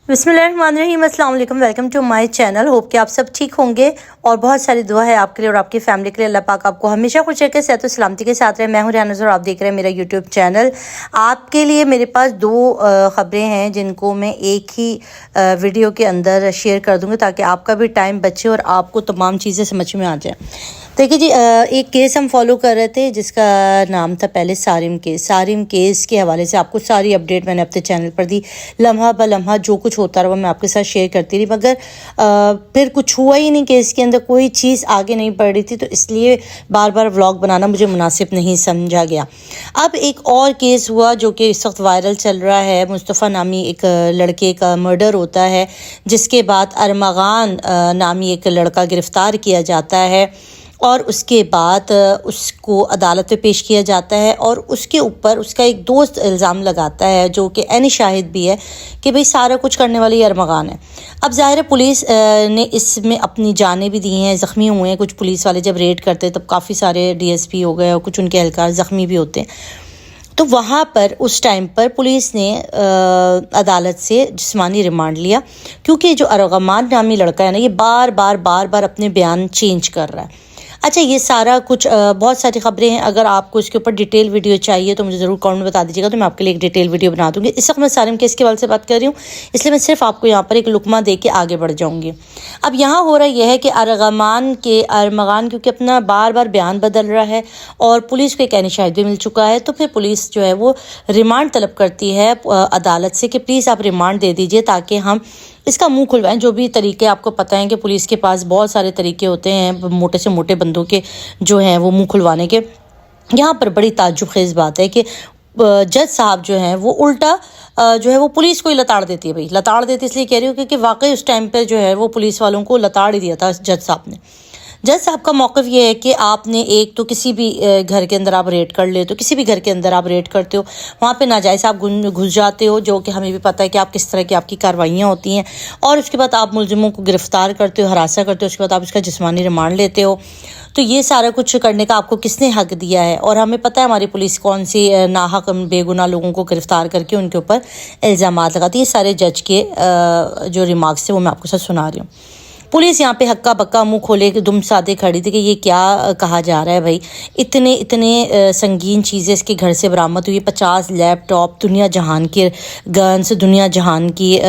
बिस्मिल्लाहिर्रहमानिर्रहीम, अस्सलाम वालेकुम। Welcome to my channel. Hope कि आप सब ठीक होंगे और बहुत सारी दुआ है आपके लिए और आपकी फैमिली के लिए। अल्लाह पाक आपको हमेशा खुश रखे, सेहत और सलामती के साथ रहे। मैं हूं रियान नज़र और आप देख रहे हैं मेरा यूट्यूब चैनल। आपके लिए मेरे पास दो ख़बरें हैं जिनको मैं एक ही वीडियो के अंदर शेयर कर दूँगी ताकि आपका भी टाइम बचे और आपको तमाम चीज़ें समझ में आ जाए। देखिए जी, एक केस हम फॉलो कर रहे थे जिसका नाम था पहले सारिम केस। सारिम केस के हवाले से आपको सारी अपडेट मैंने अपने चैनल पर दी। लम्हा ब लम्हा जो कुछ होता रहा मैं आपके साथ शेयर करती रही, मगर फिर कुछ हुआ ही नहीं। केस के अंदर कोई चीज़ आगे नहीं बढ़ रही थी, तो इसलिए बार बार व्लॉग बनाना मुझे मुनासिब नहीं समझा गया। अब एक और केस हुआ जो कि इस वक्त वायरल चल रहा है। मुस्तफ़ा नामी एक लड़के का मर्डर होता है, जिसके बाद अरमगान नामी एक लड़का गिरफ़्तार किया जाता है और उसके बाद उसको अदालत में पेश किया जाता है और उसके ऊपर उसका एक दोस्त इल्ज़ाम लगाता है जो कि ऐनी शाहिद भी है कि भाई सारा कुछ करने वाली अरमगान है। अब ज़ाहिर है पुलिस ने इसमें अपनी जानें भी दी हैं, ज़ख्मी हुए हैं कुछ पुलिस वाले। जब रेड करते हैं तब काफ़ी सारे DSP हो गए और कुछ उनके एहलकार ज़ख्मी भी होते हैं। तो वहाँ पर उस टाइम पर पुलिस ने अदालत से जिस्मानी रिमांड लिया, क्योंकि जो अरगमान नामी लड़का है ना, ये बार बार अपने बयान चेंज कर रहा है। अच्छा, ये सारा कुछ बहुत सारी खबरें हैं। अगर आपको इसके ऊपर डिटेल वीडियो चाहिए तो मुझे ज़रूर कमेंट में बता दीजिएगा, तो मैं आपके लिए एक डिटेल वीडियो बना दूंगी। इस वक्त मैं सारिम केस के हवाले से बात कर रही हूँ, इसलिए मैं सिर्फ आपको यहाँ पर एक लुकमा दे के आगे बढ़ जाऊँगी। अब यहाँ हो रहा यह है कि अरमगान क्योंकि अपना बार बार बयान बदल रहा है और पुलिस को एक ऐनी शाहिद भी मिल चुका है, तो फिर पुलिस जो है वो रिमांड तलब करती है अदालत से कि प्लीज़ आप रिमांड दे दीजिए ताकि हम इसका मुंह खुलवाएं। जो भी तरीके आपको पता है कि पुलिस के पास बहुत सारे तरीके होते हैं मोटे से मोटे बंदों के जो हैं वो मुंह खुलवाने के। यहाँ पर बड़ी ताज्जुब खेज़ बात है कि जज साहब जो हैं वो उल्टा जो है वो पुलिस को ही लताड़ देती है। भाई लताड़ देती इसलिए कह रही हूँ क्योंकि वाकई उस टाइम पर जो है वो पुलिस वालों को लताड़ ही दिया था जज साहब ने। जज साहब का मौक़िफ़ ये है कि आपने एक तो किसी भी घर के अंदर आप रेड कर ले, तो किसी भी घर के अंदर आप रेड करते हो, वहाँ पे नाजायज़ आप घुस जाते हो, जो कि हमें भी पता है कि आप किस तरह की आपकी कार्रवाइयाँ होती हैं, और उसके बाद आप मुलजिमों को गिरफ़्तार करते हो, हरासा करते हो, उसके बाद आप उसका जिस्मानी रिमांड लेते हो। तो ये सारा कुछ करने का आपको किसने हक दिया है? और हमें पता है हमारी पुलिस कौन सी नाहक बेगुनाह लोगों को गिरफ़्तार करके उनके ऊपर इल्ज़ामात लगाती है। ये सारे जज के जो रिमार्क्स थे वो मैं आपको साथ सुना रही हूँ। पुलिस यहाँ पे हक्का बक्का मुंह खोले कि दुम साधे खड़ी थी कि ये क्या कहा जा रहा है भाई। इतने संगीन चीज़ें इसके घर से बरामद हुई, 50 लैपटॉप, दुनिया जहान के गन्स, दुनिया जहान की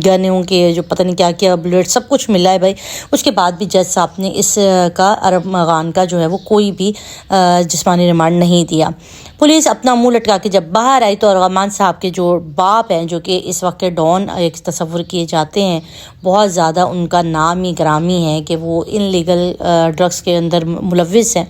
गनों के जो पता नहीं क्या क्या बुलेट, सब कुछ मिला है भाई। उसके बाद भी जज साहब ने इसका अरमगान का जो है वो कोई भी जिस्मानी रिमांड नहीं दिया। पुलिस अपना मुंह लटका के जब बाहर आई तो अरगमान साहब के जो बाप हैं, जो कि इस वक्त डॉन एक तस्वुर किए जाते हैं, बहुत ज़्यादा उनका नाम ही ग्रामी है कि वो इनलीगल ड्रग्स के अंदर मुलव्विस हैं,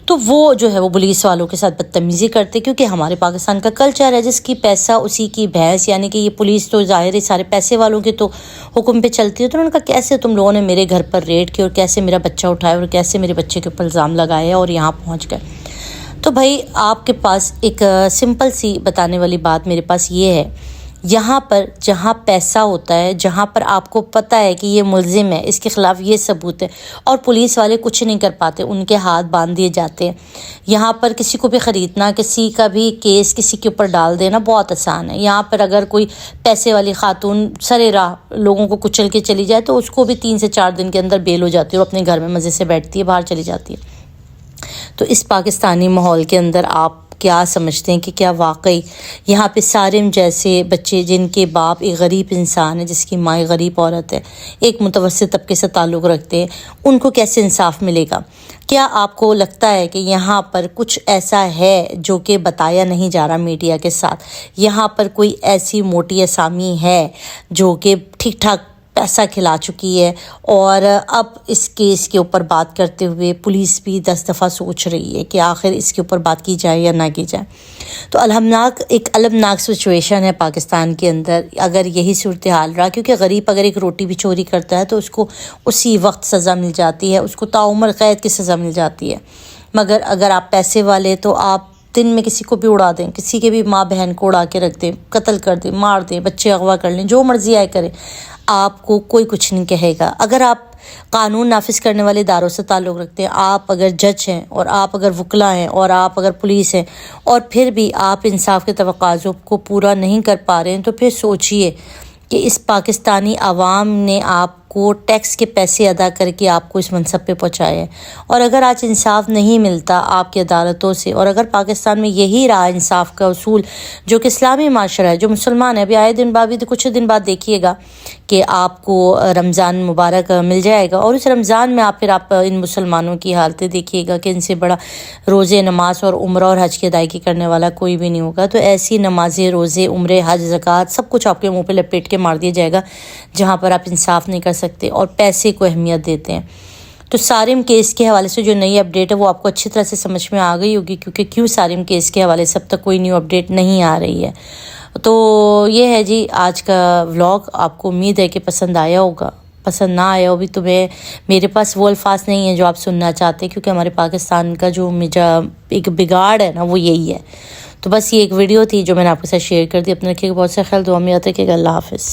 तो वो जो है वो पुलिस वालों के साथ बदतमीज़ी करते, क्योंकि हमारे पाकिस्तान का कल्चर है जिसकी पैसा उसी की भैंस, यानी कि ये पुलिस तो ज़ाहिर है सारे पैसे वालों के तो हुक्म पे चलती है। तो उन्होंने कहा कैसे तुम लोगों ने मेरे घर पर रेड किया और कैसे मेरा बच्चा उठाया और कैसे मेरे बच्चे के ऊपर इल्ज़ाम लगाया और यहाँ पहुँच गए। तो भाई आपके पास एक सिंपल सी बताने वाली बात मेरे पास ये है, यहाँ पर जहाँ पैसा होता है, जहाँ पर आपको पता है कि ये मुल्ज़िम है, इसके ख़िलाफ़ ये सबूत है और पुलिस वाले कुछ नहीं कर पाते, उनके हाथ बांध दिए जाते हैं। यहाँ पर किसी को भी ख़रीदना, किसी का भी केस किसी के ऊपर डाल देना बहुत आसान है। यहाँ पर अगर कोई पैसे वाली खातून सरे राह लोगों को कुचल के चली जाए तो उसको भी 3 से 4 दिन के अंदर बेल हो जाती है और अपने घर में मज़े से बैठती है, बाहर चली जाती है। तो इस पाकिस्तानी माहौल के अंदर आप क्या समझते हैं कि क्या वाकई यहाँ पे सारिम जैसे बच्चे जिनके बाप एक गरीब इंसान है, जिसकी माँ एक गरीब औरत है, एक मुतवस्सित तबके से ताल्लुक़ रखते हैं, उनको कैसे इंसाफ मिलेगा? क्या आपको लगता है कि यहाँ पर कुछ ऐसा है जो कि बताया नहीं जा रहा मीडिया के साथ? यहाँ पर कोई ऐसी मोटी असामी है जो कि ठीक ठाक पैसा खिला चुकी है और अब इस केस के ऊपर बात करते हुए पुलिस भी 10 दफ़ा सोच रही है कि आखिर इसके ऊपर बात की जाए या ना की जाए? तो एक अलमनाक सिचुएशन है पाकिस्तान के अंदर अगर यही सूरत हाल रहा, क्योंकि गरीब अगर एक रोटी भी चोरी करता है तो उसको उसी वक्त सज़ा मिल जाती है, उसको ताउम्र क़ैद की सज़ा मिल जाती है। मगर अगर आप पैसे वाले तो आप दिन में किसी को भी उड़ा दें, किसी के भी माँ बहन को उड़ा के रख दें, कत्ल कर दें, मार दें, बच्चे अगवा कर लें, जो मर्ज़ी आए करें, आपको कोई कुछ नहीं कहेगा। अगर आप कानून नाफिज करने वाले इदारों से ताल्लुक़ रखते हैं, आप अगर जज हैं और आप अगर वकला हैं और आप अगर पुलिस हैं और फिर भी आप इंसाफ के तवक्काज़ों को पूरा नहीं कर पा रहे हैं, तो फिर सोचिए کہ اس پاکستانی عوام نے آپ کو ٹیکس کے پیسے ادا کر کے آپ کو اس منصب پہ پہنچایا ہے، اور اگر آج انصاف نہیں ملتا آپ کی عدالتوں سے، اور اگر پاکستان میں یہی رہا انصاف کا اصول جو کہ اسلامی معاشرہ ہے، جو مسلمان ہے، ابھی آئے دن بعد بھی کچھ دن بعد دیکھیے گا کہ آپ کو رمضان مبارک مل جائے گا، اور اس رمضان میں آپ ان مسلمانوں کی حالتیں دیکھیے گا کہ ان سے بڑا روزے، نماز اور عمرہ اور حج کی ادائیگی کرنے والا کوئی بھی نہیں ہوگا۔ تو ایسی نمازیں، روزے، عمرے، حج، زکوٰۃ سب کچھ آپ کے منہ پہ لپیٹ کے مار دیا جائے گا جہاں پر آپ انصاف نہیں کر سکتے اور پیسے کو اہمیت دیتے ہیں۔ تو سارم کیس کے حوالے سے جو نئی اپڈیٹ ہے وہ آپ کو اچھی طرح سے سمجھ میں آ گئی ہوگی، کیونکہ کیوں سارم کیس کے حوالے سے اب تک کوئی نیو اپڈیٹ نہیں آ رہی ہے۔ تو یہ ہے جی آج کا ولاگ، آپ کو امید ہے کہ پسند آیا ہوگا۔ پسند نہ آیا ہو بھی تو میرے پاس وہ الفاظ نہیں ہیں جو آپ سننا چاہتے، کیونکہ ہمارے پاکستان کا جو ایک بگاڑ ہے نا وہ یہی ہے۔ تو بس یہ ایک ویڈیو تھی جو میں نے آپ کے ساتھ شیئر کر دی۔ اپنے رکھیے گا بہت سا خیال، دعا میں یاد رکھیے گا۔ اللہ حافظ۔